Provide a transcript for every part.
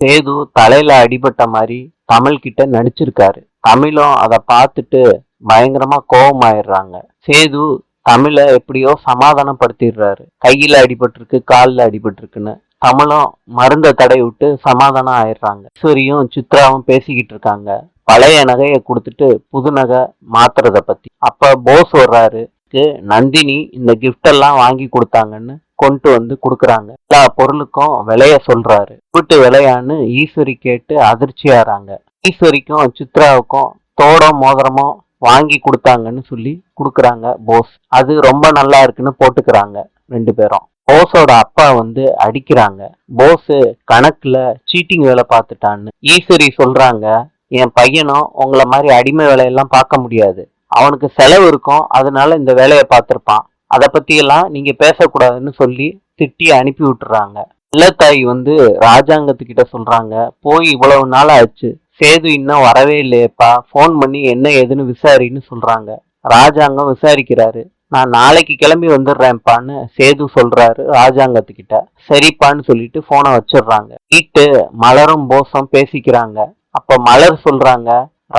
சேது தலையில அடிபட்ட மாதிரி தமிழ் கிட்ட நடிச்சிருக்காரு. தமிழும் அதை பார்த்துட்டு பயங்கரமா கோபமாயிடுறாங்க. சேது தமிழை எப்படியோ சமாதானப்படுத்திடுறாரு. கையில அடிபட்டிருக்கு, காலில் அடிபட்டிருக்குன்னு. தமிழும் மருந்தை தடை விட்டு சமாதானம் ஆயிடுறாங்க. ஈஸ்வரியும் சித்ராவும் பேசிக்கிட்டு இருக்காங்க பழைய நகையை கொடுத்துட்டு புது நகை மாத்துறத பத்தி. அப்ப போஸ் வர்றாரு. நந்தினி இந்த கிஃப்ட் எல்லாம் வாங்கி கொடுத்தாங்கன்னு கொண்டு வந்து கொடுக்குறாங்க. எல்லா பொருளுக்கும் விலைய சொல்றாரு. வீட்டு விலையான்னு ஈஸ்வரி கேட்டு அதிர்ச்சியாறாங்க. ஈஸ்வரிக்கும் சித்ராவுக்கும் தோடோ மோதிரமோ வாங்கி கொடுத்தாங்கன்னு சொல்லி கொடுக்குறாங்க போஸ். அது ரொம்ப நல்லா இருக்குன்னு போட்டுக்கிறாங்க ரெண்டு பேரும். போஸோட அப்பா வந்து அடிக்கிறாங்க. போஸ் கணக்குல சீட்டிங் வேலை பார்த்துட்டான்னு. ஈஸ்வரி சொல்றாங்க, என் பையனும் உங்களை மாதிரி அடிமை வேலையெல்லாம் பார்க்க முடியாது, அவனுக்கு செலவு இருக்கும், அதனால இந்த வேலையை பார்த்திருப்பான், அதை பத்தி எல்லாம் நீங்க பேசக்கூடாதுன்னு சொல்லி திட்டி அனுப்பி விட்டுறாங்க. இல்லத்தாய் வந்து ராஜாங்கத்துக்கிட்ட சொல்றாங்க, போய் இவ்வளவு நாள் ஆச்சு, சேது இன்னும் வரவே இல்லையப்பா, போன் பண்ணி என்ன ஏதுன்னு விசாரின்னு சொல்றாங்க. ராஜாங்கம் விசாரிக்கிறாரு. நான் நாளைக்கு கிளம்பி வந்துடுறேன்ப்பான்னு சேது சொல்றாரு ராஜாங்கத்துக்கிட்ட. சரிப்பான்னு சொல்லிட்டு போனை வச்சிடுறாங்க. வீட்டு மலரும் போஸும் பேசிக்கிறாங்க. அப்ப மலர் சொல்றாங்க,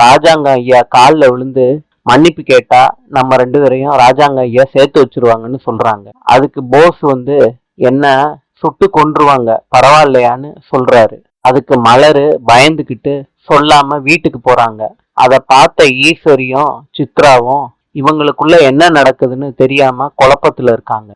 ராஜாங்க ஐயா காலில் விழுந்து மன்னிப்பு கேட்டா நம்ம ரெண்டு பேரையும் ராஜாங்க ஐயா சேர்த்து வச்சிருவாங்கன்னு சொல்றாங்க. அதுக்கு போஸ் வந்து என்ன சுட்டு கொன்றுவாங்க பரவாயில்லையான்னு சொல்றாரு. அதுக்கு மலரு பயந்துகிட்டு சொல்லாம வீட்டுக்கு போறாங்க. அதை பார்த்த ஈஸ்வரியும் சித்ராவும் இவங்களுக்குள்ள என்ன நடக்குதுன்னு தெரியாம குழப்பத்துல இருக்காங்க.